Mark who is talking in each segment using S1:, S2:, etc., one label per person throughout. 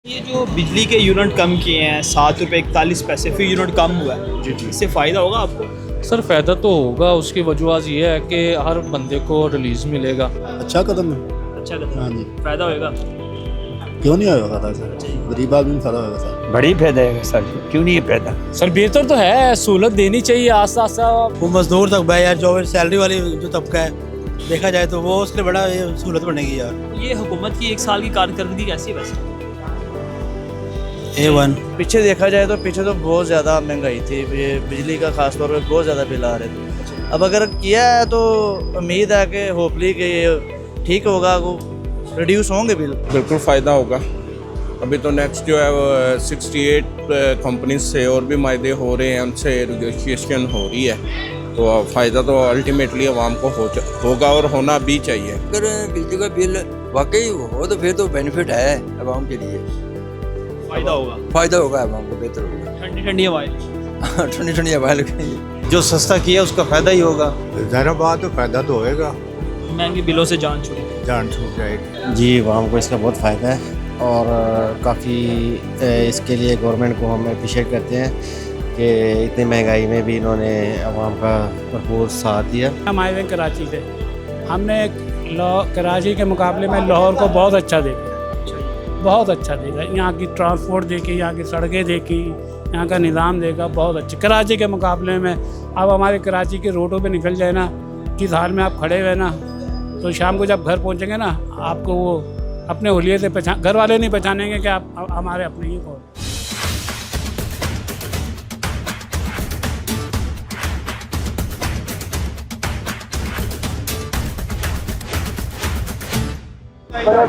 S1: ये जो बिजली के यूनिट कम किए हैं ₹7.41 फी यूनिट कम हुआ है
S2: जी जी
S1: इससे फ़ायदा होगा आपको?
S2: सर फ़ायदा तो होगा। उसकी वजूहत ये है कि हर बंदे को रिलीज़ मिलेगा।
S3: अच्छा कदम है।
S1: अच्छा कहते
S3: हाँ जी,
S1: हैं फ़ायदा होएगा।
S3: क्यों नहीं होगा फायदा सर? गरीब आदमी में फायदा होगा सर।
S4: बड़ी फायदा है सर, क्यों नहीं है फायदा।
S5: सर बेहतर तो है, सहूलत देनी चाहिए आस्ता आस्ता।
S6: वो मजदूर तबका है यार, जो सैलरी वाली जो तबका है देखा जाए तो वो उसके लिए बड़ा ये सहूलत बनेगी यार।
S1: ये हुकूमत की 1 साल की कारकर्दगी कैसी है वैसे?
S6: A1
S7: पीछे देखा जाए तो पीछे तो बहुत ज़्यादा महंगाई थी, ये बिजली का खास तौर पे बहुत ज़्यादा बिल आ रहे थे। अब अगर किया है तो उम्मीद है कि होपली कि ये ठीक होगा, वो रिड्यूस होंगे बिल।
S8: बिल्कुल फ़ायदा होगा। अभी तो नेक्स्ट जो है वो 68 कंपनी से और भी मायदे हो रहे हैं, उनसे नेगोशिएशन हो रही है, तो फ़ायदा तो अल्टीमेटली आवाम को होगा और होना भी चाहिए।
S9: अगर बिजली का बिल वाकई हो तो फिर तो बेनिफिट है आवाम के लिए,
S1: फ़ायदा होगा,
S9: फ़ायदा होगा आवाम को, बेहतर होगा।
S1: ठंडी ठंडी हवाएं।
S9: ठंडी ठंडी हवाएं लगेंगी।
S6: जो सस्ता किया उसका फायदा ही होगा।
S3: ज़ाहिर बात तो फायदा तो होएगा,
S1: महंगे बिलों से जान छूटे।
S3: जान छूट जाएगी।
S10: जी आवाम को इसका बहुत फ़ायदा है और काफ़ी इसके लिए गवर्नमेंट को हम अप्रिशिएट करते हैं कि इतनी महंगाई में भी इन्होंने आवाम का भरपूर साथ दिया।
S5: हम आए हुए कराची से, हमने कराची के मुकाबले में लाहौर को बहुत अच्छा देखा, बहुत अच्छा देखा। यहाँ की ट्रांसपोर्ट देखी, यहाँ की सड़कें देखी, यहाँ का निज़ाम देखा, बहुत अच्छे कराची के मुकाबले में। अब हमारे कराची के रोडों पे निकल जाए ना, किस हाल में आप खड़े हुए ना, तो शाम को जब घर पहुँचेंगे ना, आपको वो अपने हुलिये से पहचान, घर वाले नहीं पहचानेंगे कि आप हमारे अपने ही हो।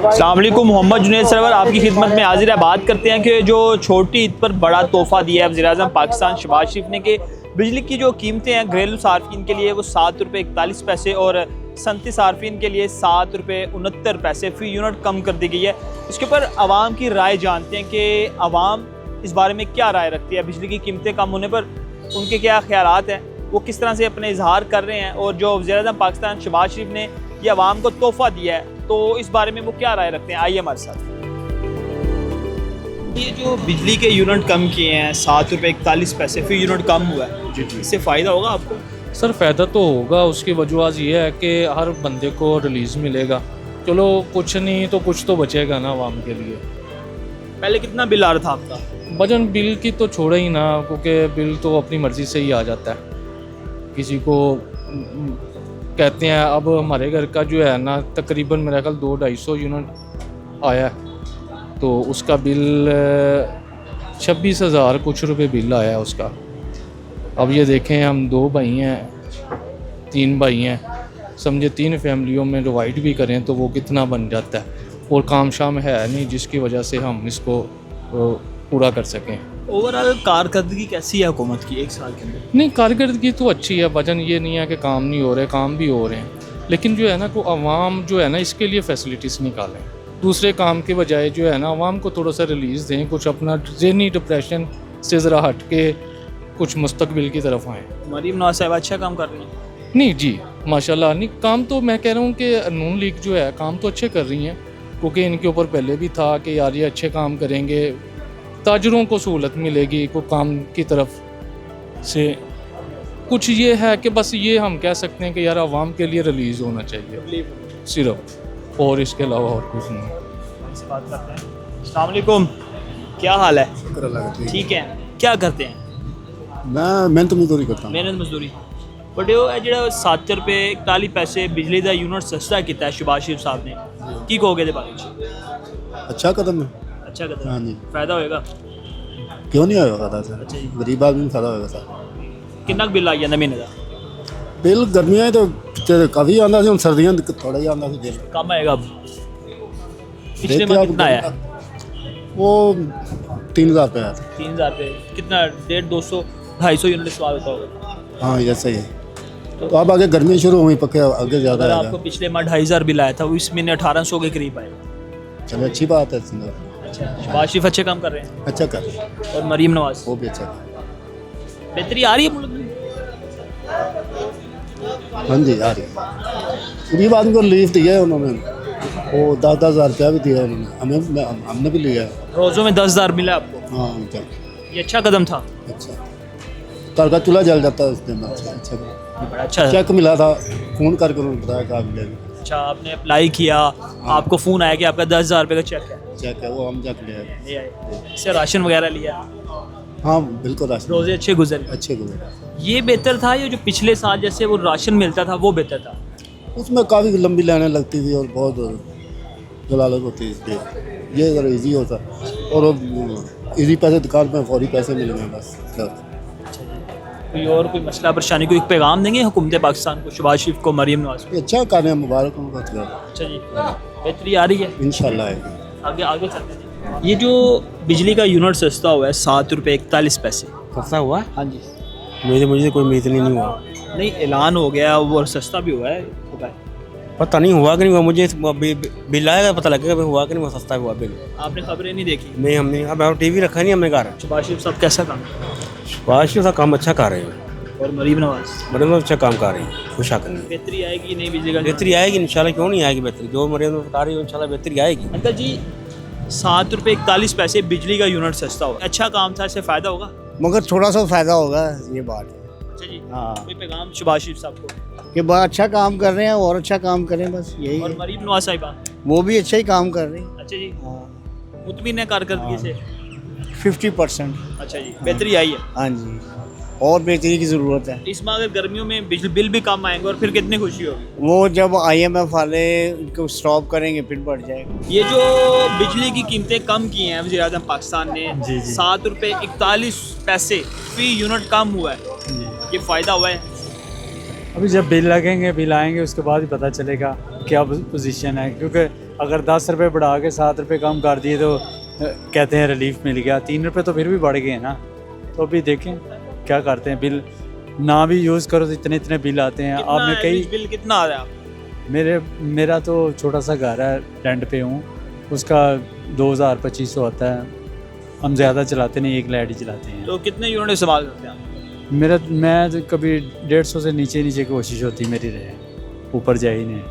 S1: अस्सलाम वालेकुम, मोहम्मद जुनैद सरवर आपकी खिदमत में हाजिर है। बात करते हैं कि जो छोटी ईद पर बड़ा तोहफ़ा दिया है वज़ीर-ए-आज़म पाकिस्तान शहबाज शरीफ ने, कि बिजली की जो कीमतें हैं घरेलू सार्फिन के लिए वो ₹7.41 और सनती सार्फिन के लिए ₹7.69 फ़ी यूनिट कम कर दी गई है। इसके ऊपर आवाम की राय जानते हैं कि आवाम इस बारे में क्या राय रखती है, बिजली की कीमतें कम होने पर उनके क्या ख्यालात हैं, वो किस तरह से अपने इजहार कर रहे हैं, और जो वज़ीर-ए-आज़म पाकिस्तान शहबाज शरीफ ने ये आवाम को तोहफ़ा दिया है तो इस बारे में वो क्या राय रखते हैं, आइए हमारे साथ। ये जो बिजली के यूनिट कम किए हैं ₹7.41 फी यूनिट कम हुआ है
S2: जी जी
S1: इससे फ़ायदा होगा आपको?
S2: सर फ़ायदा तो होगा। उसकी वजूहत ये है कि हर बंदे को रिलीज़ मिलेगा। चलो कुछ नहीं तो कुछ तो बचेगा ना आवाम के लिए।
S1: पहले कितना बिल आ रहा था आपका?
S2: वजन बिल की तो छोड़ो ही ना, क्योंकि बिल तो अपनी मर्ज़ी से ही आ जाता है। किसी को कहते हैं, अब हमारे घर का जो है ना तकरीबन मेरा ख्याल 200-250 यूनिट आया है, तो उसका बिल 26,000 कुछ रुपए बिल आया है उसका। अब ये देखें, हम 2 भाई हैं, 3 भाई हैं, समझे 3 फैमिलियों में डिवाइड भी करें तो वो कितना बन जाता है, और काम शाम है नहीं जिसकी वजह से हम इसको पूरा कर सकें।
S1: ओवरऑल कारकर्दगी कैसी है हुकूमत की 1 साल के अंदर?
S2: नहीं, कारकर्दगी तो अच्छी है। वजन ये नहीं है कि काम नहीं हो रहे, काम भी हो रहे हैं, लेकिन जो है ना को आवाम जो है ना इसके लिए फैसिलिटीज़ निकालें, दूसरे काम के बजाय जो है ना आवाम को थोड़ा सा रिलीज़ दें, कुछ अपना ज़हनी डिप्रेशन से ज़रा हट के कुछ मुस्तकबिल की तरफ आएँ।
S1: मरीम नवाज साहब अच्छा काम कर रही हैं?
S2: नहीं जी, माशाल्लाह। नहीं, काम तो मैं कह रहा हूँ कि नून लीग जो है काम तो अच्छे कर रही हैं, क्योंकि इनके ऊपर पहले भी था कि यार ये अच्छे काम करेंगे, ताजरों को सहूलत मिलेगी, को काम की तरफ से कुछ ये है कि बस ये हम कह सकते हैं कि यार आवाम के लिए रिलीज़ होना चाहिए सिर्फ, और इसके अलावा और कुछ नहीं।
S1: इससे बात करते हैं। अस्सलाम वालेकुम, क्या हाल है? ठीक है, क्या करते हैं?
S3: मैं मेहनत मजदूरी करता हूँ।
S1: मेहनत मजदूरी। बट वो है जो ₹7.41 बिजली का यूनिट सस्ता किया शहबाज शरीफ साहब ने, की कहोगे बारे में?
S3: अच्छा कदम है।
S1: अच्छा कहते
S3: हाँ जी,
S1: हैं फ़ायदा होएगा।
S3: क्यों नहीं होगा फायदा सर?
S1: अच्छा जी।
S3: गरीब आदमी में फायदा होगा सर।
S1: कितना बिल आई जाता महीने का?
S3: बिल गर्मियाँ तो काफ़ी आंदा सी, सर्दियाँ थोड़ा ही आंदा सी बिल।
S1: कम आएगा अब? पिछले
S3: देखते
S1: माह
S3: आप
S1: कितना आया?
S3: वो 3,000 रुपये आया था।
S1: 3,000 पे कितना 150-200-250 यूनिट इस्तेमाल होता होगा।
S3: हाँ ये सही है। तो अब आगे गर्मी शुरू हुई, पक्के आगे ज़्यादा
S1: अगर
S3: आएगा।
S1: आपको पिछले माह 2,500 बिल आया था, वो इस महीने 1,800 के करीब आएगा।
S3: चलो अच्छी बात है।
S1: अच्छा, शहबाज शरीफ अच्छे काम कर रहे हैं,
S3: अच्छा कर रहे हैं,
S1: और मरीम नवाज
S3: वो भी अच्छा कर।
S1: बेहतरी आ रही है मुल्क में?
S3: हाँ जी आ रही है। गरीब आदमी को रिलीफ दिया है उन्होंने। वो 10,000 रुपया भी दिया उन्होंने, हमने भी लिया है।
S1: रोज़ों में 10,000 मिला आपको,
S3: हाँ चल
S1: ये अच्छा कदम था।
S3: अच्छा, घर का चूल्हा जल जाता है उस दिन। अच्छा
S1: ये बड़ा अच्छा है।
S3: चेक मिला था, फ़ोन करके उन्होंने बताया कहाँ मिलेगा।
S1: अच्छा, आपने अप्लाई किया, आपको फ़ोन आया कि आपका 10,000 रुपये का चेक है,
S3: चेक है वो हम चेक ले आए।
S1: ले आए, इससे राशन वगैरह लिया,
S3: हाँ बिल्कुल राशन
S1: रोज़े अच्छे गुजरे।
S3: अच्छे गुजरे।
S1: ये बेहतर था या जो पिछले साल जैसे वो राशन मिलता था वो बेहतर था?
S3: उसमें काफ़ी लंबी लाइनें लगती थी और बहुत जलालत होती थी, इसलिए ये अगर ईजी होता और ईजी पैसे दुकान में फौरी पैसे मिल गए बस।
S1: कोई और कोई मसला परेशानी, कोई पैगाम देंगे हुकूमत पाकिस्तान को, शहबाज शरीफ को, मरीम नवाज को?
S3: ये अच्छा कार्य है, मुबारक उनका।
S1: अच्छा जी, बेहतरी आ रही है
S3: इंशाल्लाह आएगी।
S1: आगे आगे चलते हैं। ये जो बिजली का यूनिट सस्ता हुआ है 7 रुपये 41 पैसे,
S6: सस्ता हुआ?
S1: हाँ जी,
S6: मुझे कोई उम्मीद नहीं हुआ।
S1: नहीं ऐलान हो गया और सस्ता भी हुआ है, होगा है।
S6: पता नहीं हुआ कि नहीं हुआ, मुझे बिल आएगा पता लगेगा हुआ कि नहीं हुआ, सस्ता हुआ बिल।
S1: आपने खबरें नहीं देखी?
S6: नहीं हमने, अब टीवी रखा नहीं हमने घर।
S1: शहबाज शरीफ साहब कैसा काम,
S6: शहबाज शरीफ साहब काम अच्छा कर रहे हैं
S1: और मरीम नवाज
S6: बड़े अच्छा काम कर रहे हैं, खुश आकर
S1: बेहतरी आएगी नहीं बिजली का?
S6: बेहतरी आएगी इंशाल्लाह, क्यों नहीं आएगी बेहतरी, जो मरीम बता रही है इंशाल्लाह बेहतरी आएगी।
S1: अंकल जी 7 रुपये 41 पैसे बिजली का यूनिट सस्ता हुआ, अच्छा काम था, इससे फ़ायदा होगा?
S3: मगर थोड़ा सा फ़ायदा होगा, ये बात है।
S1: अच्छा जी,
S3: हाँ
S1: कोई पैगाम शहबाज शरीफ साहब को?
S3: कि बहुत अच्छा काम कर रहे हैं और अच्छा काम करें, बस यही
S1: और
S3: है।
S1: मरीम नवाज साहिबा?
S3: वो भी अच्छा ही काम कर रहे हैं।
S1: अच्छा जी,
S3: हाँ
S1: मुतमिन है कारकर्दगी से?
S3: 50%।
S1: अच्छा जी, बेहतरी आई है।
S3: हाँ जी, और बेहतरी की ज़रूरत है।
S1: इसमें अगर गर्मियों में बिजली बिल भी कम आएंगे और फिर कितनी खुशी होगी?
S3: वो जब IMF वाले इनको स्टॉप करेंगे फिर बढ़ जाएगा।
S1: ये जो बिजली की कीमतें कम की हैं वज़ीर आज़म पाकिस्तान ने, 7 रुपये 41 पैसे फी यूनिट कम हुआ है, ये फ़ायदा हुआ है?
S11: अभी जब बिल लगेंगे, बिल आएंगे, उसके बाद ही पता चलेगा क्या पोजीशन है, क्योंकि अगर 10 रुपये बढ़ा के 7 रुपये कम कर दिए तो कहते हैं रिलीफ मिल गया, 3 रुपये तो फिर भी बढ़ गए ना। तो अभी देखें क्या करते हैं, बिल ना भी यूज़ करो तो इतने इतने बिल आते हैं। आपने कई
S1: बिल कितना आ रहा है?
S11: मेरा तो छोटा सा घर है, रेंट पे हूँ, उसका 2,000-2,500 आता है। हम ज़्यादा चलाते नहीं, एक लाइट ही चलाते हैं।
S1: तो कितने यूनिट इस्तेमाल करते हैं आप?
S11: मैं तो कभी 150 से नीचे कोशिश होती मेरी रहे, ऊपर जा ही नहीं।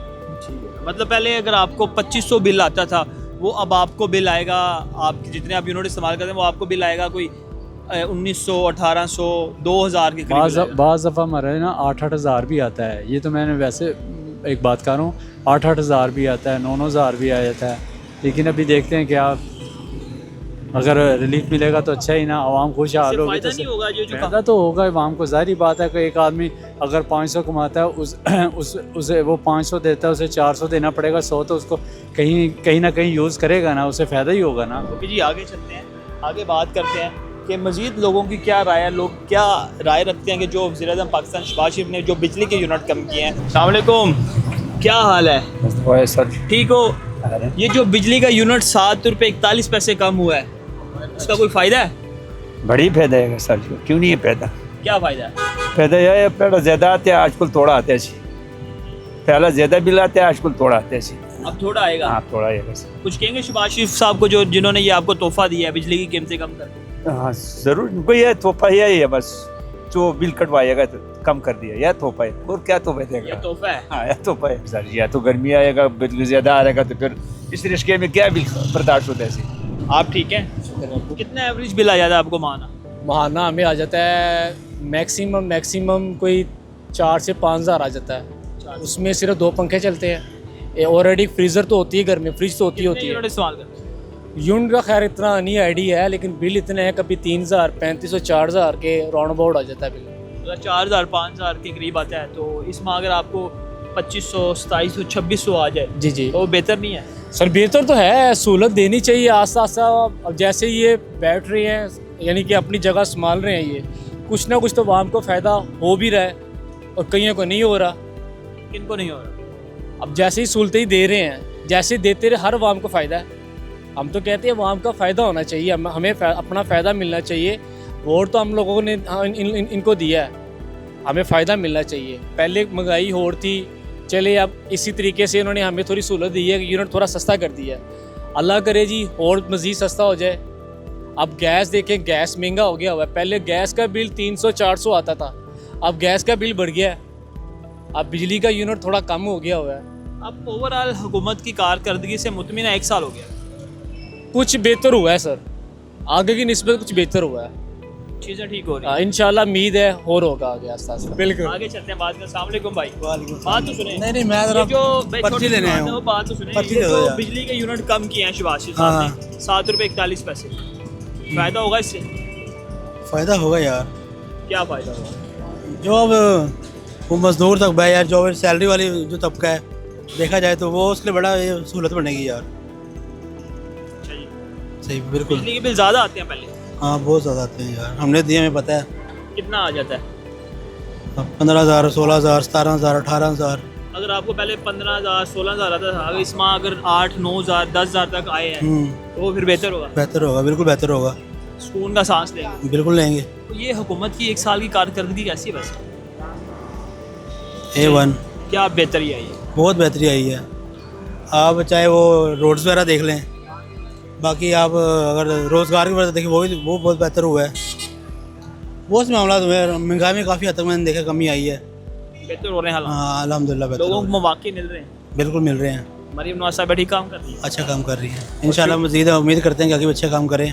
S1: मतलब पहले अगर आपको 2500 बिल आता था, वो अब आपको बिल आएगा, आप जितने आप यूनिट इस्तेमाल करते हैं वो आपको बिल आएगा कोई 1900, 1800, 2000 के करीब।
S11: बाज़ दफ़ा हमारा ना 8-8 हज़ार भी आता है। ये तो मैंने वैसे एक बात कर रहा हूँ, 8-8 हज़ार भी आता है, 9-9 हज़ार भी आ जाता है। लेकिन अभी देखते हैं क्या, अगर रिलीफ मिलेगा तो अच्छा ही ना, आवाम खुश हाल होगी तो फ़ायदा तो होगा आवाम को। ज़ाहिर बात है कि एक आदमी अगर 500 कमाता है, उसे वो 500 देता है, उसे 400 देना पड़ेगा, 100 तो उसको कहीं ना कहीं यूज़ करेगा ना, उसे फ़ायदा ही होगा ना।
S1: ओके जी, आगे चलते हैं, आगे बात करते हैं कि मज़ीद लोगों की क्या राय है, लोग क्या राय रखते हैं कि जो वज़ीर-ए-आज़म पाकिस्तान शहबाज शरीफ ने जो बिजली के यूनिट कम किए हैं। अस्सलाम वालेकुम, क्या हाल है?
S4: सर
S1: ठीक हो? ये जो बिजली का यूनिट 7 रुपये 41 पैसे कम हुआ है, उसका कोई फ़ायदा है?
S4: बड़ी फायदा है सर, क्यों नहीं है फायदा?
S1: क्या फ़ायदा है?
S4: फायदा यह है, पहले ज़्यादा आते हैं, आजकल थोड़ा आते हैं। पहले ज़्यादा बिल आते हैं, आजकल थोड़ा आते हैं।
S1: अब थोड़ा आएगा?
S4: हाँ थोड़ा आएगा सर।
S1: कुछ कहेंगे शहबाज शरीफ साहब को जिन्होंने ये आपको तोहफा दिया है बिजली की कीमतें कम कर?
S4: हाँ ज़रूर, कोई यह तोहफा यही है बस, जो बिल कटवाएगा तो कम कर दिया, यह तोहफा है, और क्या तोहफा देगा?
S1: ये तोहफा है।
S4: हाँ यह तोहफा है सर। या तो गर्मी आएगा, बिल ज़्यादा आएगा तो फिर इस रिश्ते में क्या बिल बर्दाश्त होता है।
S1: आप ठीक हैं? कितना एवरेज बिल आ जाता है आपको महाना?
S5: महाना हमें आ जाता है मैक्सिमम कोई 4 से 5 हज़ार आ जाता है। उसमें सिर्फ 2 पंखे चलते हैं, ऑलरेडी फ्रीज़र तो होती है घर में, फ्रिज तो होती है।
S1: इस्तेमाल करते हैं?
S5: यूनिट का खैर इतना नहीं आइडिया है, लेकिन बिल इतने हैं, कभी 3,000, 3,500, 4,000 के राउंड अबाउट आ जाता है बिल।
S1: 4,000, 5,000 के करीब आता है, तो इसमें अगर आपको 2500, 2700, 2600 आ जाए
S5: जी
S1: तो बेहतर नहीं है?
S5: सर बेहतर तो है, सहूलत देनी चाहिए आस्ता आस्ता। अब जैसे ये बैठ रहे हैं, यानी कि अपनी जगह संभाल रहे हैं, ये कुछ ना कुछ तो आवाम को फ़ायदा हो भी रहा है और कईयों को नहीं हो रहा।
S1: किनको नहीं हो रहा?
S5: अब जैसे ही सहूलतें ही दे रहे हैं, जैसे देते रहे, हर आवाम को फ़ायदा है। हम तो कहते हैं आवाम का फ़ायदा होना चाहिए, हमें अपना फ़ायदा मिलना चाहिए। वोट तो हम लोगों ने इनको दिया है, हमें फ़ायदा मिलना चाहिए। पहले महंगाई होड़ थी, चले अब इसी तरीके से उन्होंने हमें थोड़ी सहूलत दी है कि यूनिट थोड़ा सस्ता कर दिया है। अल्लाह करे जी और मज़ीद सस्ता हो जाए। अब गैस देखें, गैस महंगा हो गया हुआ है। पहले गैस का बिल 300-400 आता था, अब गैस का बिल बढ़ गया है। अब बिजली का यूनिट थोड़ा कम हो गया हुआ है।
S1: अब ओवरऑल हुकूमत की कारकर्दगी से मुतमिन 1 साल हो गया,
S12: कुछ बेहतर हुआ है सर, आगे की निस्बत कुछ बेहतर हुआ है।
S1: चीज़ें ठीक हो रही हैं।
S12: इंशाल्लाह उम्मीद है और होगा आगे आस्ते आस्ते। बिल्कुल।
S1: आगे चलते हैं बात में। अस्सलाम वालेकुम भाई। बात तो सुने।
S6: नहीं नहीं, मैं
S1: ये
S6: ज़रा
S1: जो भाई
S6: पर्ची
S1: छोटी
S6: लेने
S1: बात
S6: आया
S1: है,
S6: हूँ।
S1: वो बात तो सुने।
S6: पर्ची
S1: ये
S6: ले दो
S1: जो
S6: यार।
S1: बिजली के यूनिट कम किए हैं शहबाज
S6: हाँ,
S1: साहब ने, 7 रुपये 41 पैसे, फ़ायदा होगा इससे?
S6: फ़ायदा होगा यार।
S1: क्या फ़ायदा होगा?
S6: जो अब वो मज़दूर तक है यार, जो सैलरी वाली जो तबका है, देखा जाए तो वो उसके लिए बड़ा ये सहूलत बनेगी यार।
S1: अच्छा जी।
S6: सही, बिल्कुल।
S1: बिजली के बिल ज़्यादा आते हैं पहले?
S6: हाँ, बहुत ज़्यादा आते हैं यार, हमने दिए, हमें पता है।
S1: कितना आ जाता है?
S6: 15,000, 16,000, 17,000, 18,000।
S1: अगर आपको पहले 15,000 16,000 आता था, अगर इसमें अगर 8 9,000 10,000 तक आए हैं तो वो फिर बेहतर होगा?
S6: बेहतर होगा, बिल्कुल बेहतर होगा।
S1: सुकून का सांस लेंगे।
S6: बिल्कुल लेंगे।
S1: तो ये हुकूमत की 1 साल की कारकर्दगी कैसी है वैसे?
S6: A1।
S1: क्या बेहतरी आई है?
S6: बहुत बेहतरी आई है। आप चाहे वो रोड्स वगैरह देख लें, बाकी आप अगर रोज़गार की वजह देखें वो बहुत बेहतर हुआ है। बहुत से मामला में महंगाई में काफ़ी हद तक मैंने देखा कमी आई है।
S1: बेहतर हो रहे हैं हालात?
S6: हाँ, अल्हम्दुलिल्लाह बेहतर
S1: लोगों
S6: हो
S1: को
S6: रहे
S1: मौके मिल रहे हैं?
S6: हैं। बिल्कुल मिल रहे हैं।
S1: मरीम नवाज साहब ठीक काम कर रही है?
S6: अच्छा काम कर रही है। इंशाल्लाह मज़ीद उम्मीद करते हैं कि आगे भी अच्छा काम करें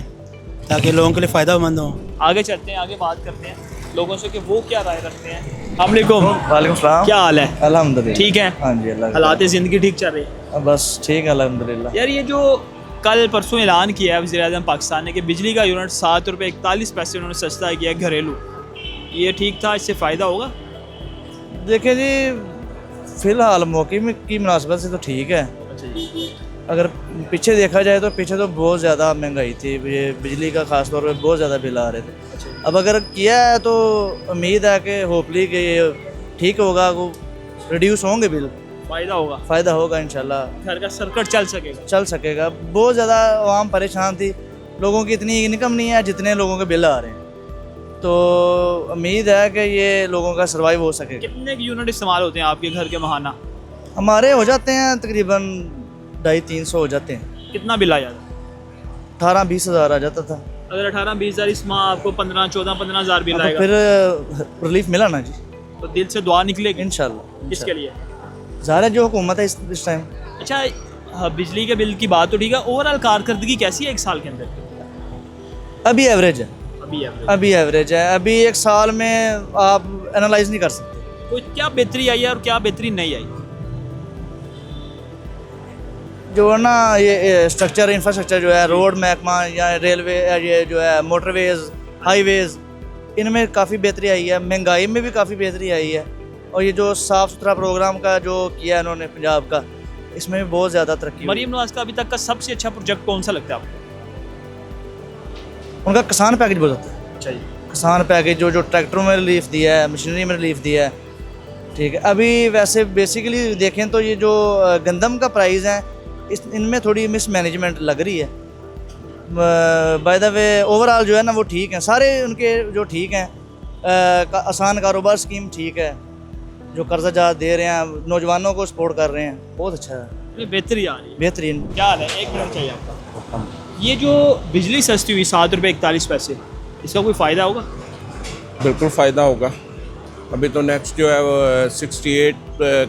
S6: ताकि लोगों के लिए फ़ायदेमंद हो।
S1: आगे चलते हैं, आगे बात करते हैं लोगों से कि वो क्या राय रखते हैं। अस्सलामुअलैकुम।
S7: वालेकुम सलाम।
S1: क्या हाल है?
S7: अल्हम्दुलिल्लाह
S1: ठीक है।
S7: हाँ जी, अल्लाह
S1: हालात ज़िंदगी ठीक चल रही है?
S7: बस ठीक है अल्हम्दुलिल्लाह।
S1: यार ये जो कल परसों ऐलान किया है वज़ीर-ए-आज़म पाकिस्तान ने कि बिजली का यूनिट 7 रुपये 41 पैसे उन्होंने सस्ता किया है घरेलू, ये ठीक था? इससे फ़ायदा होगा?
S7: देखिए जी, फ़िलहाल मौके में की मुनासबत से तो ठीक है।
S1: अच्छा जी।
S7: अगर पीछे देखा जाए तो पीछे तो बहुत ज़्यादा महंगाई थी, ये बिजली का ख़ास तौर पे बहुत ज़्यादा बिल आ रहे थे। अब अगर किया है तो उम्मीद है कि होपली कि ये ठीक होगा, वो रिड्यूस होंगे बिल,
S1: फ़ायदा होगा?
S7: फ़ायदा होगा इंशाल्लाह।
S1: घर का सर्किट चल सकेगा?
S7: चल सकेगा। बहुत ज़्यादा आवाम परेशान थी, लोगों की इतनी इनकम नहीं है जितने लोगों के बिल आ रहे हैं, तो उम्मीद है कि ये लोगों का सर्वाइव हो सकेगा।
S1: कितने यूनिट इस्तेमाल होते हैं आपके घर के माहाना?
S7: हमारे हो जाते हैं तकरीबन 250-300 हो जाते हैं।
S1: कितना बिल आ जाता है?
S7: 18-20 हज़ार आ जाता था।
S1: अगर 18-20 हज़ार इस माह आपको 15-14-15 हज़ार बिल
S7: तो
S1: आएगा
S7: फिर रिलीफ मिला ना जी,
S1: तो दिल से दुआ निकलेगी
S7: इंशाल्लाह।
S1: किसके लिए?
S7: ज़ाहिर है जो हुकूमत है इस टाइम।
S1: अच्छा, हाँ, बिजली के बिल की बात तो ठीक है, ओवरऑल कारकर्दगी कैसी है 1 साल के अंदर?
S7: अभी एवरेज है, अभी एवरेज है। अभी 1 साल में आप एनालाइज नहीं कर सकते।
S1: तो क्या बेहतरी आई है और क्या बेहतरी नहीं आई?
S7: जो है ना ये स्ट्रक्चर इंफ्रास्ट्रक्चर जो है, रोड महकमा या रेलवे, ये जो है मोटरवेज़, हाईवेज़, इनमें काफ़ी बेहतरी आई है। महंगाई में भी काफ़ी बेहतरी आई है। और ये जो साफ़ सुथरा प्रोग्राम का जो किया है इन्होंने पंजाब का, इसमें भी बहुत ज़्यादा तरक्की हुई।
S1: मरीम नवाज का अभी तक का सबसे अच्छा प्रोजेक्ट कौन सा लगता है आपको?
S7: उनका किसान पैकेज बहुत होता है।
S1: अच्छा जी।
S7: किसान पैकेज जो ट्रैक्टरों में रिलीफ दिया है, मशीनरी में रिलीफ दिया है, ठीक है। अभी वैसे बेसिकली देखें तो ये जो गंदम का प्राइस है, इनमें थोड़ी मिसमैनेजमेंट लग रही है। बाय द वे ओवरऑल जो है ना वो ठीक है, सारे उनके जो ठीक हैं। आसान कारोबार स्कीम ठीक है, जो कर्जा जा दे रहे हैं, नौजवानों को सपोर्ट कर रहे हैं, बहुत अच्छा है,
S1: बेहतरी आ रही है।
S7: बेहतरीन।
S1: क्या हाल है? 1 मिनट चाहिए आपका। ये जो बिजली सस्ती हुई 7 रुपये 41 पैसे, इसका कोई फ़ायदा होगा?
S8: बिल्कुल फ़ायदा होगा। अभी तो नेक्स्ट जो है वो 68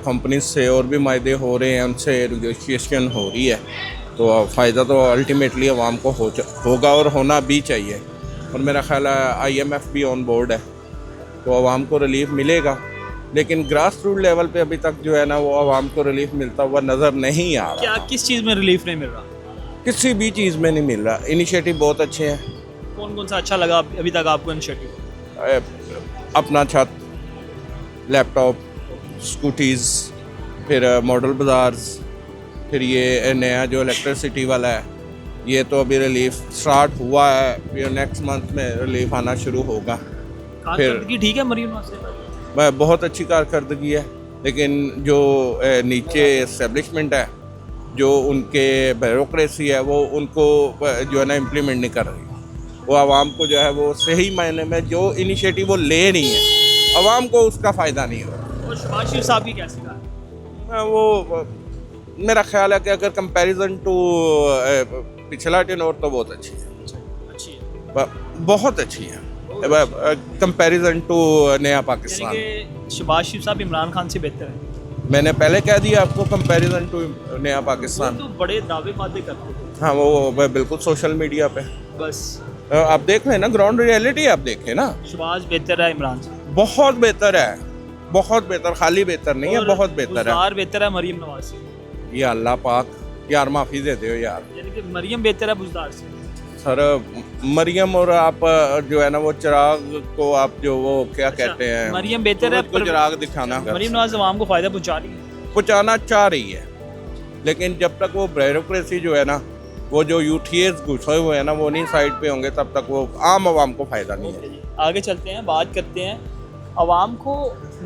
S8: कंपनीज से और भी मायदे हो रहे हैं, उनसे नेगोशिएशन हो रही है, तो फ़ायदा तो अल्टीमेटली आवाम को होगा और होना भी चाहिए। और मेरा ख्याल है IMF भी ऑन बोर्ड है, तो आवाम को रिलीफ मिलेगा। लेकिन ग्रास रूट लेवल पे अभी तक जो है ना वो आवाम को रिलीफ मिलता हुआ नज़र नहीं आ रहा।
S1: क्या किस चीज़ में रिलीफ नहीं मिल रहा?
S8: किसी भी चीज़ में नहीं मिल रहा। इनिशिएटिव बहुत अच्छे हैं।
S1: कौन कौन सा अच्छा लगा अभी तक आपको इनिशिएटिव?
S8: अपना छत, लैपटॉप, स्कूटीज़, फिर मॉडल बाज़ार्स, फिर ये नया जो इलेक्ट्रिसिटी वाला है, ये तो अभी रिलीफ स्टार्ट हुआ है, फिर नेक्स्ट मंथ में रिलीफ आना शुरू होगा।
S1: कारकर्दगी ठीक है मरीम नवाज से?
S8: बहुत अच्छी कारकर्दगी है, लेकिन जो नीचे इस्टेब्लिशमेंट है, जो उनके ब्यूरोक्रेसी है, वो उनको जो है ना इम्प्लीमेंट नहीं कर रही। वो आवाम को जो है वो सही मायने में जो इनिशिएटिव वो ले रही है, आवाम को उसका फ़ायदा नहीं हो रहा।
S1: और शहबाज शरीफ साहब की कैसी कहा?
S8: वो मेरा ख्याल है कि अगर कंपैरिजन टू पिछला टेनोर तो बहुत अच्छी है, बहुत अच्छी है कंपैरिजन टू नया पाकिस्तान।
S1: शहबाज शरीफ साहब इमरान खान से बेहतर है?
S8: मैंने पहले कह दिया आपको, कंपैरिजन टू नया पाकिस्तान।
S1: तो बड़े दावे बातें करते थे।
S8: हाँ वो बिल्कुल सोशल मीडिया पे,
S1: बस
S8: आप देख लें ना, ग्राउंड रियलिटी आप देखें ना।
S1: शहबाज बेहतर है इमरान से?
S8: बहुत बेहतर है, बहुत बेहतर, खाली बेहतर नहीं है, बहुत बेहतर है।
S1: बुज़दार बेहतर है मरियम नवाज से?
S8: ये अल्लाह पाक यार माफ़ी दे दो यार।
S1: यानी कि मरियम बेहतर है बुज़दार से?
S8: सर मरियम और आप जो है ना वो चिराग को आप जो वो क्या कहते हैं,
S1: मरियम बेहतर है
S8: सूरज को चिराग दिखाना।
S1: मरियम नवाज आवाम को फ़ायदा पहुँचा रही है?
S8: पहुँचाना चाह रही है, लेकिन जब तक वो ब्यूरोक्रेसी जो है ना, वो जो यूटीएस घुसे हुए हैं ना, वो नहीं साइड पे होंगे, तब तक वो आम आवाम को फ़ायदा नहीं है।
S1: आगे चलते हैं, बात करते हैं। आवाम को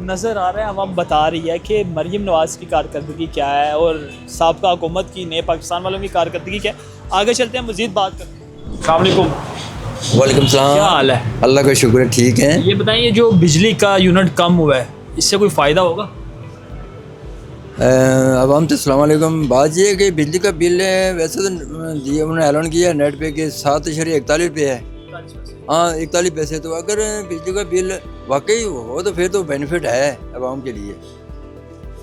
S1: नज़र आ रहा है, आवाम बता रही है कि मरियम नवाज की कारकर्दगी क्या है और साबका हुकूमत की, नए पाकिस्तान वालों की कारकर्दगी क्या है। आगे चलते हैं, मज़ीद बात करते हैं। अस्सलाम वालेकुम।
S9: वालेकुम सलाम।
S1: क्या हाल है?
S9: अल्लाह का शुक्र है, ठीक है।
S1: ये बताइए, जो बिजली का यूनिट कम हुआ है, इससे कोई फ़ायदा होगा?
S9: अवाम तो अस्सलाम वालेकुम। बात ये है कि बिजली का बिल है, वैसे तो दिया उन्होंने ऐलान किया नेट पे कि 7.41 पे है। हाँ 41 पैसे। तो अगर बिजली का बिल वाकई हो तो फिर तो बेनिफिट है अवाम के लिए,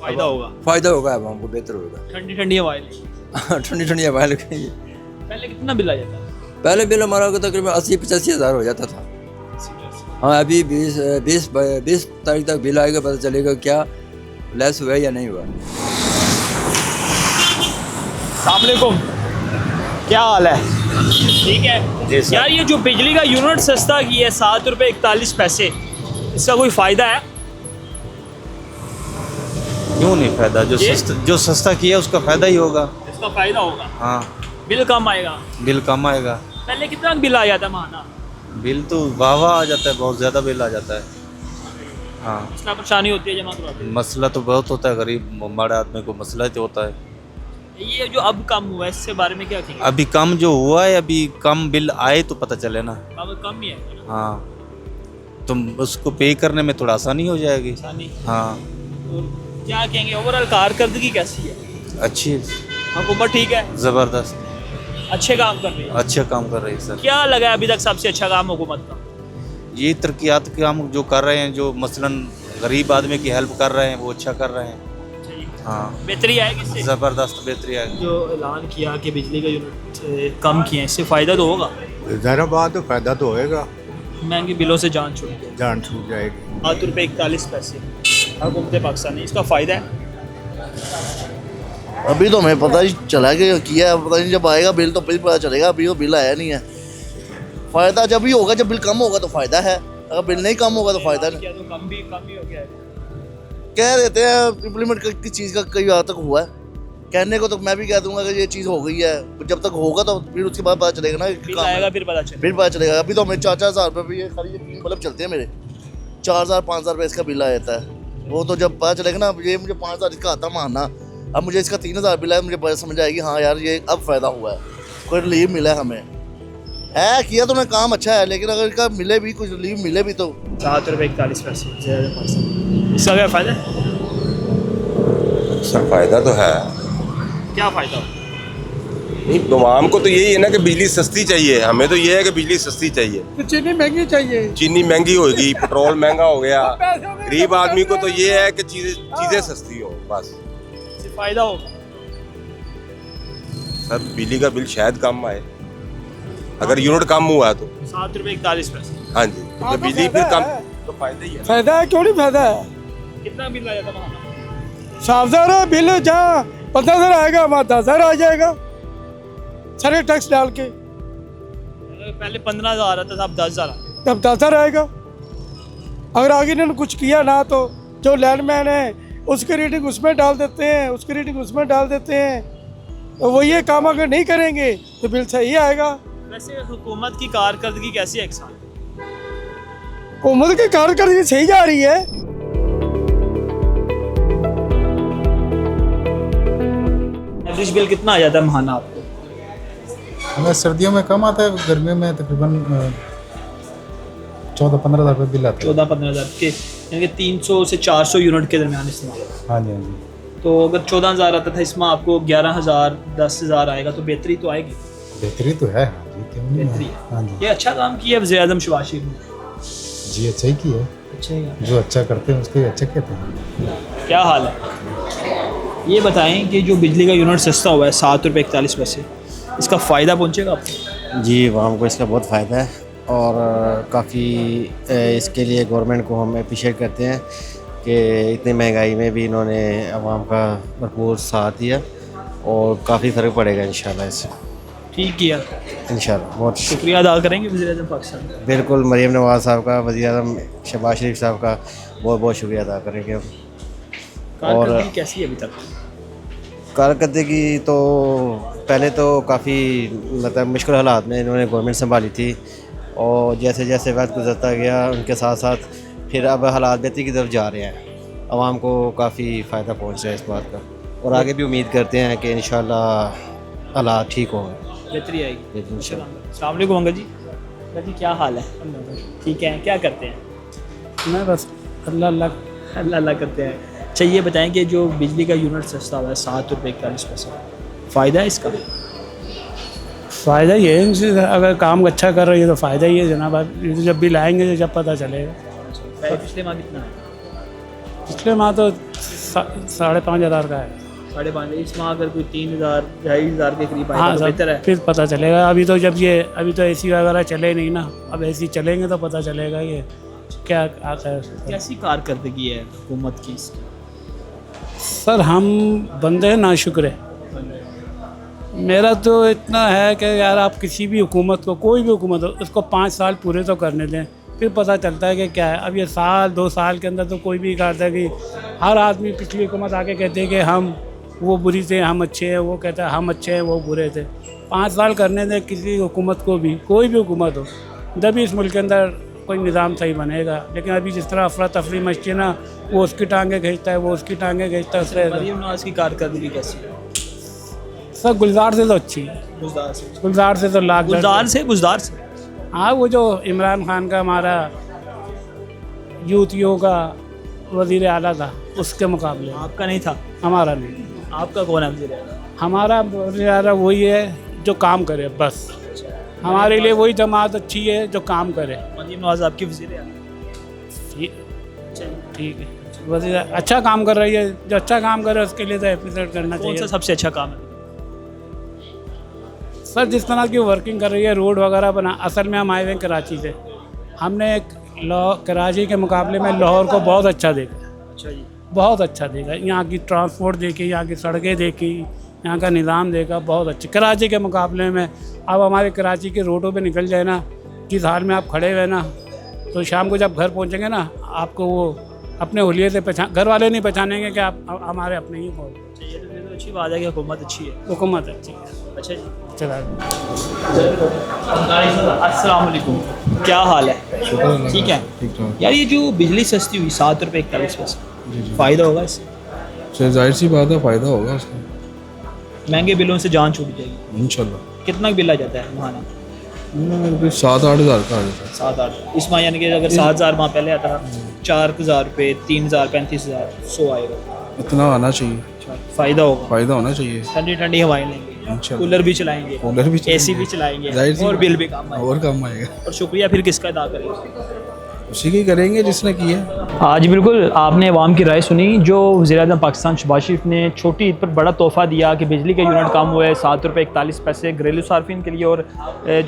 S1: फ़ायदा होगा,
S9: फ़ायदा होगा अवाम को, बेहतर होगा।
S1: ठंडी ठंडी हवाएं।
S9: ठंडी ठंडी हवाएं लगेंगी।
S1: पहले कितना बिल आ जाता है?
S9: पहले बिल हमारा को तकरीबन 80-85 हज़ार हो जाता था। हाँ अभी 20 तारीख तक बिल आएगा, पता चलेगा क्या लेस हुआ या नहीं हुआ।
S1: अस्सलाम वालेकुम, क्या हाल है? ठीक है
S13: जी सर।
S1: यार, ये जो बिजली का यूनिट सस्ता किया है 7 रुपये 41 पैसे, इसका कोई फ़ायदा है?
S13: क्यों नहीं फ़ायदा? जो सस्ता किया उसका फ़ायदा ही होगा।
S1: इसका फ़ायदा होगा।
S13: हाँ
S1: बिल कम आएगा।
S13: बिल कम आएगा।
S1: पहले कितना बिल आ जाता माना?
S13: बिल तो वाह आ जाता है, बहुत ज़्यादा बिल आ जाता है। हाँ
S1: इतना परेशानी होती है जमा करवाते?
S13: मसला तो बहुत होता है, गरीब बड़े आदमी को मसला तो होता है।
S1: ये जो अब कम हुआ है, इससे बारे में क्या कहेंगे?
S13: अभी कम जो हुआ है, अभी कम बिल आए तो पता चले ना।
S1: अब कम ही है ना?
S13: हाँ तो उसको पे करने में थोड़ा आसानी हो जाएगी।
S1: आसानी।
S13: हाँ
S1: और क्या कहेंगे, ओवरऑल कारकर्दगी कैसी है?
S13: अच्छी है,
S1: हुकूमत ठीक है,
S13: ज़बरदस्त,
S1: अच्छे काम कर रही है।
S13: अच्छा काम कर रही है सर।
S1: क्या लगा है अभी तक सबसे अच्छा काम हुकूमत का?
S13: ये तरक्यात काम जो कर रहे हैं, जो मसलन गरीब आदमी की हेल्प कर रहे हैं, वो अच्छा कर रहे हैं। हाँ
S1: बेहतरी आएगी इससे?
S13: ज़बरदस्त बेहतरी आएगी।
S1: जो ऐलान किया कि बिजली का यूनिट कम किए, इससे फ़ायदा तो होगा?
S3: ज़रा बात तो फ़ायदा तो होएगा,
S1: महंगे बिलों से जान छूट गई।
S3: जान छूट जाएगी।
S1: 7 रुपये 41 पैसे हुकूमत पाकिस्तान, इसका फ़ायदा है?
S14: अभी तो हमें पता ही चला कि किया है, पता नहीं जब आएगा बिल तो फिर पता चलेगा। अभी वो बिल आया नहीं है। फ़ायदा जब ही होगा, जब बिल कम होगा तो फ़ायदा है, अगर बिल नहीं कम होगा तो फ़ायदा नहीं।
S1: तो कम ही हो गया है।
S14: कह देते हैं इम्प्लीमेंट किस चीज़ का कई बार तक हुआ है, कहने को तो मैं भी कह दूंगा कि ये चीज़ हो गई है, जब तक होगा तो फिर उसके बाद पता चलेगा ना।
S1: बिल आएगा फिर पता चलेगा।
S14: फिर पता चलेगा। अभी तो हमें 4-4 हज़ार रुपये भी ये खाली मतलब चलते हैं मेरे, 4,000-5,000 रुपये इसका बिल आ जाता है। वो तो जब पता चलेगा ना, ये मुझे 5,000 इसका आता मानना, अब मुझे इसका 3,000 बिल है, मुझे पता समझ आएगी हाँ यार ये अब फ़ायदा हुआ है, कोई रिलीफ मिला है हमें। है किया तो मैं काम अच्छा है, लेकिन अगर इसका मिले भी, कुछ रिलीफ मिले भी तो।
S1: 7 रुपये 41 पैसे, इसका क्या फ़ायदा है?
S15: सर फ़ायदा तो है।
S1: क्या फ़ायदा?
S15: नहीं तो आवाम को तो यही है ना कि बिजली सस्ती चाहिए, हमें तो ये है कि बिजली सस्ती चाहिए।
S6: तो चीनी महंगी चाहिए,
S15: चीनी महंगी होगी, पेट्रोल महंगा हो गया, गरीब आदमी को तो ये है कि चीज़ें सस्ती हो, बस
S1: फ़ायदा होगा।
S15: सर बिजली का बिल शायद कम आए, अगर यूनिट कम हुआ तो।
S1: 7 रुपये 41 पैसे।
S15: हाँ जी, तो बिजली फिर कम तो फ़ायदा ही है।
S6: फायदा है, क्यों नहीं फायदा है?
S1: कितना बिल आ जाता वहाँ?
S6: 7,000 बिल जहाँ 15,000 आएगा, वहाँ 10,000 आ जाएगा, सारे टैक्स डाल के।
S1: पहले 15,000 आता था, अब 10,000 आता है।
S6: तब 10,000 आएगा। अगर आगे इन्होंने कुछ किया ना, तो जो लैंडमैन है उसकी रेटिंग उसमें डाल देते हैं, उसकी रेटिंग उसमें डाल देते हैं, तो वो ये काम अगर नहीं करेंगे तो बिल सही आएगा।
S1: वैसे हुकूमत की कारकर्दगी कैसी है?
S6: हुकूमत की कारकर्दगी सही जा रही है।
S1: एवरेज बिल कितना आ जाता है महाना आपको?
S16: हमें सर्दियों में कम आता है, गर्मियों में तकरीबन 14-15 हज़ार रुपये बिल आता है।
S1: 14-15 हज़ार के, यानी कि 300 से 400 यूनिट के दरमियान इस्तेमाल।
S16: हाँ जी, हाँ जी।
S1: तो अगर 14,000 आता था, इसमें आपको 11,000 10,000 आएगा, तो बेहतरी तो आएगी।
S16: बेहतरी तो है, हाँ जी, क्यों नहीं
S1: बेहतरी
S16: है। हाँ जी,
S1: ये अच्छा काम किया वज़ीर आज़म शहबाज शरीफ ने।
S16: जी अच्छा ही किया है।
S1: अच्छा ही है।
S16: जो अच्छा करते हैं उसको ही अच्छा कहते हैं।
S1: क्या हाल है? ये बताएं कि जो बिजली का यूनिट सस्ता हुआ है ₹7.41, इसका फ़ायदा पहुंचेगा आपको?
S10: जी आवाम को इसका बहुत फ़ायदा है और काफ़ी इसके लिए गवर्नमेंट को हम अप्रिशिएट करते हैं कि इतनी महंगाई में भी इन्होंने आवाम का भरपूर साथ दिया और काफ़ी फ़र्क पड़ेगा इंशाल्लाह इससे।
S1: ठीक किया
S10: इंशाल्लाह। बहुत
S1: शुक्रिया अदा करेंगे वज़ीर-ए-आज़म पाकिस्तान का।
S10: बिल्कुल, मरीम नवाज़ साहब का, वज़ीर-ए-आज़म शहबाज शरीफ साहब का बहुत बहुत शुक्रिया अदा करेंगे हम। और
S1: कारकर्दगी कैसी है अभी तक?
S10: कारकर्दगी तो पहले तो काफ़ी मतलब मुश्किल हालात में इन्होंने गवर्नमेंट संभाली थी और जैसे जैसे वक्त गुजरता गया उनके साथ साथ फिर अब हालात बेहतरी की तरफ जा रहे हैं। आवाम को काफ़ी फ़ायदा पहुंच रहा है इस बात का और आगे भी उम्मीद करते हैं कि इंशाल्लाह हालात ठीक होंगे,
S1: बेहतरी आएगी
S10: इंशाल्लाह।
S1: अस्सलाम वालेकुम अंकल जी। अंकल जी क्या हाल है? ठीक है, क्या करते हैं?
S5: मैं बस अल्लाह
S1: अल्लाह करते हैं। अच्छा ये बताएं कि जो बिजली का यूनिट सस्ता हुआ है ₹7.41, फ़ायदा है इसका?
S5: फ़ायदा ये है इनसे, अगर काम अच्छा कर रही है तो फ़ायदा ही है जनाब। आप ये तो जब भी लाएंगे तो जब पता चलेगा।
S1: पिछले माह कितना है?
S5: पिछले माह तो 5,500 का है।
S1: 5.5, इस माह अगर कोई 3,000 2,500 के करीब आएगा
S5: हाँ
S1: तो
S5: सर,
S1: बेहतर है।
S5: फिर पता चलेगा। अभी तो एसी वगैरह चले नहीं ना, अब एसी चलेंगे तो पता चलेगा ये क्या आता है।
S1: कैसी कारकर्दगी है हुकूमत की इसकी?
S5: सर हम बंदे हैं नाशुक्र है। मेरा तो इतना है कि यार आप किसी भी हुकूमत को, कोई भी हुकूमत हो, उसको 5 साल पूरे तो करने दें, फिर पता चलता है कि क्या है। अब ये 1-2 साल के अंदर तो कोई भी करता है कि हर आदमी पिछली हुकूमत आके कहते हैं कि हम वो बुरी थे हम अच्छे हैं, वो कहता है हम अच्छे हैं वो बुरे थे। 5 साल करने दें किसी हुकूमत को भी, कोई भी हुकूमत हो, तभी इस मुल्क के अंदर कोई निज़ाम सही बनेगा। लेकिन अभी जिस तरह अफरा तफरी मचती है ना, वो उसकी टांगें खींचता है, वो उसकी टांगें खींचता है।
S1: मरीम नवाज़ की कारकर्दगी कैसी है?
S5: सर गुलजार से तो अच्छी है। गुलजार से तो लाख
S1: गुलजार से
S5: हाँ, वो जो इमरान खान का हमारा यूथ का वज़ीर आला था उसके मुकाबले।
S1: आपका नहीं था?
S5: हमारा नहीं।
S1: आपका कौन है वज़ीर आला?
S5: हमारा वज़ीर आला वही है जो काम करे, बस हमारे लिए वही जमात अच्छी है जो काम करे।
S1: मरीम नवाज़ आपकी वज़ीर आला?
S5: ठीक है, वज़ीर अच्छा काम कर रही है, जो अच्छा काम करे उसके लिए तो अप्रिशिएट करना चाहिए।
S1: कौन सा सबसे अच्छा काम है?
S5: सर जिस तरह की वर्किंग कर रही है, रोड वगैरह बना। असल में हम आए हुए हैं कराची से, हमने कराची के मुकाबले में लाहौर को बहुत अच्छा देखा।
S1: अच्छा जी।
S5: बहुत अच्छा देखा, यहाँ की ट्रांसपोर्ट देखी, यहाँ की सड़कें देखी, यहाँ का निज़ाम देखा, बहुत अच्छी कराची के मुकाबले में। अब हमारे कराची के रोडों पे निकल जाए ना, किस हाल में आप खड़े हुए ना, तो शाम को जब घर पहुँचेंगे ना, आपको वो अपने हुलिये से घर वाले नहीं पहचानेंगे कि आप हमारे अपने ही हो।
S1: ये तो अच्छी बात है कि हुकूमत अच्छी है।
S5: हुकूमत अच्छी है।
S1: अच्छा जी,
S5: चला।
S1: अस्सलाम वालेकुम, क्या हाल है? ठीक है यार। ये जो बिजली सस्ती हुई ₹7.41, फ़ायदा होगा इससे?
S17: जाहिर सी बात है, फ़ायदा होगा इसका।
S1: महंगे बिलों से जान छूट जाएगी
S17: इंशाल्लाह।
S1: कितना बिल आ जाता है महाना?
S17: 7-8 हज़ार का आ जाता है।
S1: 7-8 इस माह, यानी कि अगर 7,000 माह पहले आता था, 4,000 रुपये, 3,000, 35,000, 100 आएगा।
S17: इतना आना चाहिए,
S1: फ़ायदा होगा।
S17: फ़ायदा होना चाहिए।
S1: ठंडी ठंडी हवाएं लेंगे, कूलर भी चलाएंगे, एसी भी चलाएंगे और बिल भी कम आएगा। और शुक्रिया फिर किसका अदा करेंगे?
S17: उसी की करेंगे जिसने किया।
S1: हाँ जी बिल्कुल, आपने अवाम की राय सुनी। जो वज़ीर-ए-आज़म पाकिस्तान शहबाज शरीफ ने छोटी ईद पर बड़ा तोहफ़ा दिया कि बिजली का यूनिट कम हुआ है ₹7.41 घरेलू सार्फिन के लिए, और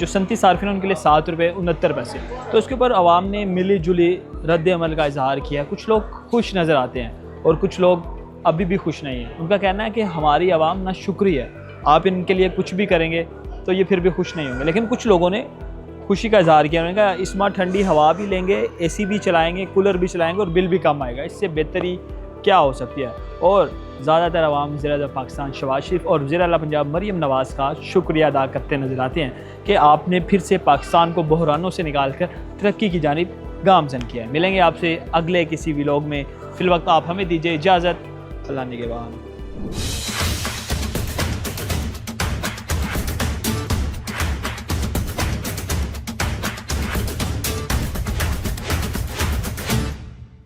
S1: जो सनती सार्फिन उनके लिए ₹7.69। तो उसके ऊपर आवाम ने मिली जुली रद्द अमल का इजहार किया। कुछ लोग खुश नज़र आते हैं और कुछ लोग अभी भी खुश नहीं हैं। उनका कहना है कि हमारी आवाम ना शुक्री है, आप इनके लिए कुछ भी करेंगे तो ये फिर भी खुश नहीं होंगे। लेकिन कुछ लोगों ने खुशी का इजहार किया, उन्होंने कहा इस माह ठंडी हवा भी लेंगे, एसी भी चलाएंगे, कूलर भी चलाएंगे और बिल भी कम आएगा। इससे बेहतरी क्या हो सकती है? और ज़्यादातर आवाम वज़ीर-ए-आज़म पाकिस्तान शहबाज शरीफ और वज़ीर आला पंजाब मरीम नवाज़ का शुक्रिया अदा करते नज़र आते हैं कि आपने फिर से पाकिस्तान को बहरानों से निकाल कर तरक्की की जानिब गामज़न किया है। मिलेंगे आपसे अगले किसी व्लॉग में। फ़िलवक्त आप हमें दीजिए इजाज़त। अल्लाह निगहबान।